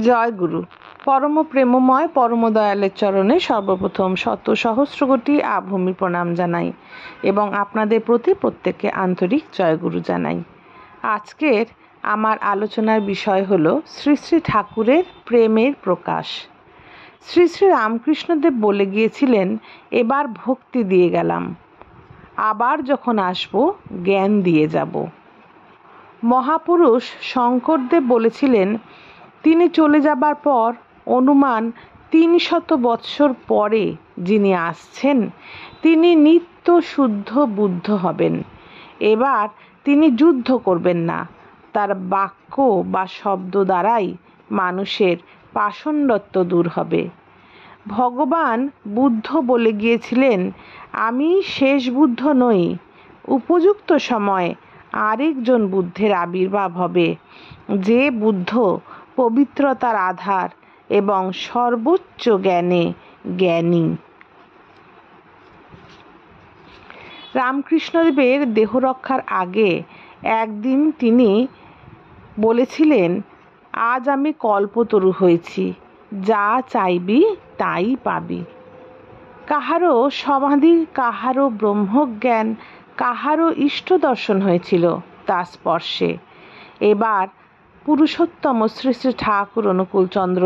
জয় গুরু। পরম প্রেমময় পরম দয়ালের চরণে সর্বপ্রথম শত সহস্র কোটি আভূমি প্রণাম জানাই এবং আপনাদের প্রতি প্রত্যেককে আন্তরিক জয়গুরু জানাই। আজকের আমার আলোচনার বিষয় হলো শ্রী শ্রী ঠাকুরের প্রেমের প্রকাশ। শ্রী শ্রী রামকৃষ্ণদেব বলে গিয়েছিলেন, এবার ভক্তি দিয়ে গেলাম, আবার যখন আসব জ্ঞান দিয়ে যাব। মহাপুরুষ শঙ্করদেব বলেছিলেন, তিনি চলে যাবার পর অনুমান ৩০০ বৎসর পরে যিনি আসছেন তিনি নিত্য শুদ্ধ বুদ্ধ হবেন। এবার তিনি যুদ্ধ করবেন না, তার বাক্য বা শব্দ দ্বারাই মানুষের পাষণ্ডত্ব দূর হবে। ভগবান বুদ্ধ বলে গিয়েছিলেন, আমি শেষ বুদ্ধ নই, উপযুক্ত সময়ে আরেকজন বুদ্ধের আবির্ভাব হবে, যে বুদ্ধ পবিত্রতার আধার এবং সর্বোচ্চ জ্ঞানে জ্ঞানী। রামকৃষ্ণদেবের দেহরক্ষার আগে একদিন তিনি বলেছিলেন, আজ আমি কল্পতরু হয়েছি, যা চাইবি তাই পাবি। কাহারও সমাধি, কাহারও ব্রহ্মজ্ঞান, কাহারও ইষ্ট দর্শন হয়েছিল তার স্পর্শে। এবার পুরুষোত্তম শ্রী শ্রী ঠাকুর অনুকূলচন্দ্র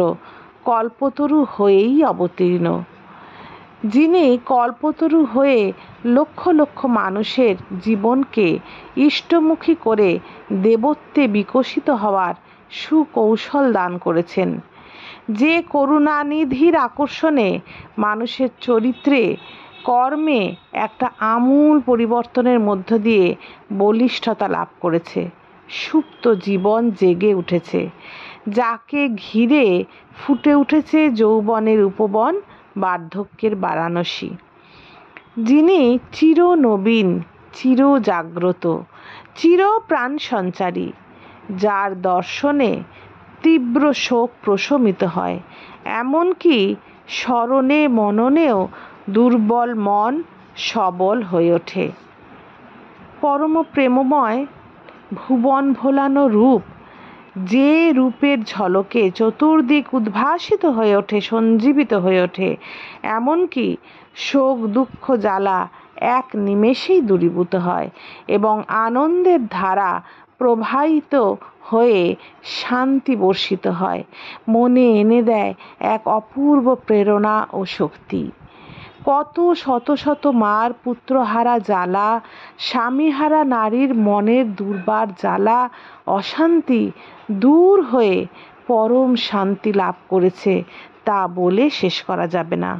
কল্পতরু হয়েই অবতীর্ণ। যিনি কল্পতরু হয়ে লক্ষ লক্ষ মানুষের জীবনকে ইষ্টমুখী করে দেবত্বে বিকশিত হওয়ার সুকৌশল দান করেছেন, যে করুণানিধির আকর্ষণে মানুষের চরিত্রে কর্মে একটা আমূল পরিবর্তনের মধ্য দিয়ে বলিষ্ঠতা লাভ করেছে, সুপ্ত জীবন জেগে উঠেছে, যাকে ঘিরে ফুটে উঠেছে যৌবনের উপবন, বার্ধক্যের বারাণসী। যিনি চির নবীন, চির জাগ্রত, চির প্রাণ সঞ্চারী, যার দর্শনে তীব্র শোক প্রশমিত হয়, এমনকি স্মরণে মননেও দুর্বল মন সবল হয়ে ওঠে। পরম প্রেমময় ভুবন ভোলানো রূপ, যে রূপের ঝলকে চতুর্দিক উদ্ভাসিত হয়ে ওঠে, সঞ্জীবিত হয়ে ওঠে, এমনকি শোক দুঃখ জ্বালা এক নিমেষেই দূরীভূত হয় এবং আনন্দের ধারা প্রবাহিত হয়ে শান্তি বর্ষিত হয়, মনে এনে দেয় এক অপূর্ব প্রেরণা ও শক্তি। কত শত শত মার পুত্রহারা জ্বালা, স্বামীহারা নারীর মনের দুর্বার জ্বালা, অশান্তি দূর হয়ে পরম শান্তি লাভ করেছে, তা বলে শেষ করা যাবে না।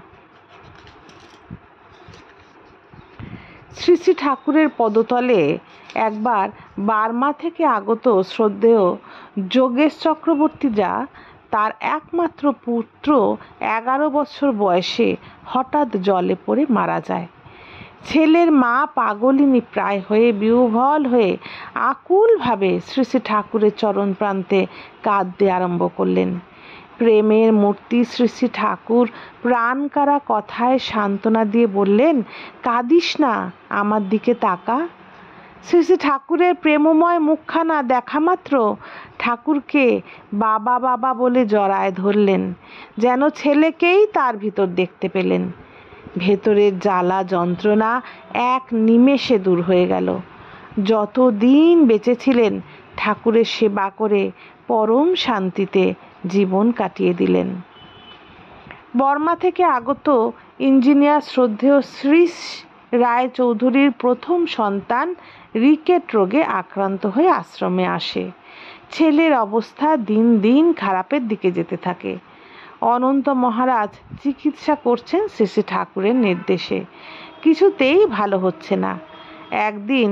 শ্রী শ্রী ঠাকুরের পদতলে একবার বার্মা থেকে আগত শ্রদ্ধেয় যোগেশ চক্রবর্তী, যা তার একমাত্র পুত্র 11 বছর বয়সে হঠাৎ জলে পড়ে মারা যায়। ছেলের মা পাগলিনী প্রায় হয়ে বিহ্বল হয়ে আকুলভাবে শ্রী শ্রী ঠাকুরের চরণ প্রান্তে কাঁদতে আরম্ভ করলেন। প্রেমের মূর্তি শ্রী শ্রী ঠাকুর প্রাণকারা কথায় সান্ত্বনা দিয়ে বললেন, কাঁদিস না, আমার দিকে তাকা। শ্রী শ্রী ঠাকুরের প্রেমময় মুখখানা দেখা মাত্র ঠাকুরকে বাবা বাবা বলে জড়ায় ধরলেন, যেন ছেলেকেই তার ভিতর দেখতে পেলেন। ভেতরের জ্বালা যন্ত্রণা এক নিমেষে দূর হয়ে গেল। যতদিন বেঁচে ছিলেন ঠাকুরের সেবা করে পরম শান্তিতে জীবন কাটিয়ে দিলেন। বর্মা থেকে আগত ইঞ্জিনিয়ার শ্রদ্ধেয় শ্রী রায় চৌধুরীর প্রথম সন্তান রিকেট রোগে আক্রান্ত হয়ে আশ্রমে আসে। ছেলের অবস্থা দিন দিন খারাপের দিকে যেতে থাকে। অনন্ত মহারাজ চিকিৎসা করছেন শ্রী শ্রী ঠাকুরের নির্দেশে, কিছুতেই ভালো হচ্ছে না। একদিন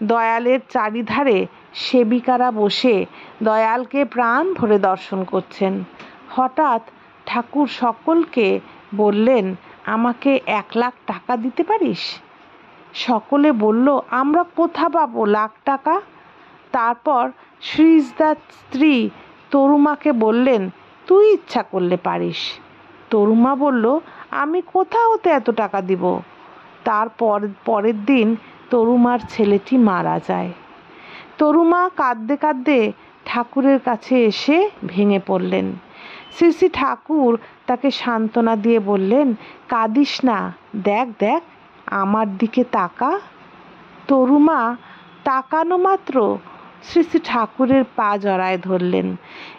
দয়ালের চারিধারে সেবিকারা বসে দয়ালকে প্রাণ ভরে দর্শন করছেন। হঠাৎ ঠাকুর সকলকে বললেন, আমাকে 1 লাখ টাকা দিতে পারিস? সকলে বলল, আমরা কোথা পাবো লাখ টাকা? তারপর শ্রীজদার স্ত্রী তরুমাকে বললেন, তুই ইচ্ছা করলে পারিস। তরুমা বলল, আমি কোথা হতে এত টাকা দিব? পরের দিন তরুমার ছেলেটি মারা যায়। তরুমা কাঁদতে কাঁদতে ঠাকুরের কাছে এসে ভেঙে পড়লেন। শ্রী শ্রী ঠাকুর তাকে সান্ত্বনা দিয়ে বললেন, কাঁদিস না, দেখ দেখ আমার দিকে তাকা। তরুমা তাকানো মাত্র শ্রী শ্রী ঠাকুরের পা জড়ায় ধরলেন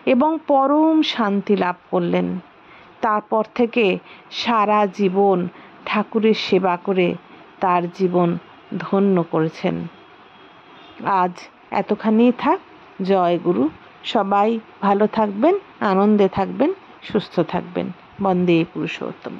এবং পরম শান্তি লাভ করলেন। তারপর থেকে সারা জীবন ঠাকুরের সেবা করে তার জীবন ধন্য করেছেন। আজ এতখানিই থাক। জয় গুরু। সবাই ভালো থাকবেন, আনন্দে থাকবেন, সুস্থ থাকবেন। বন্দে পুরুষোত্তম।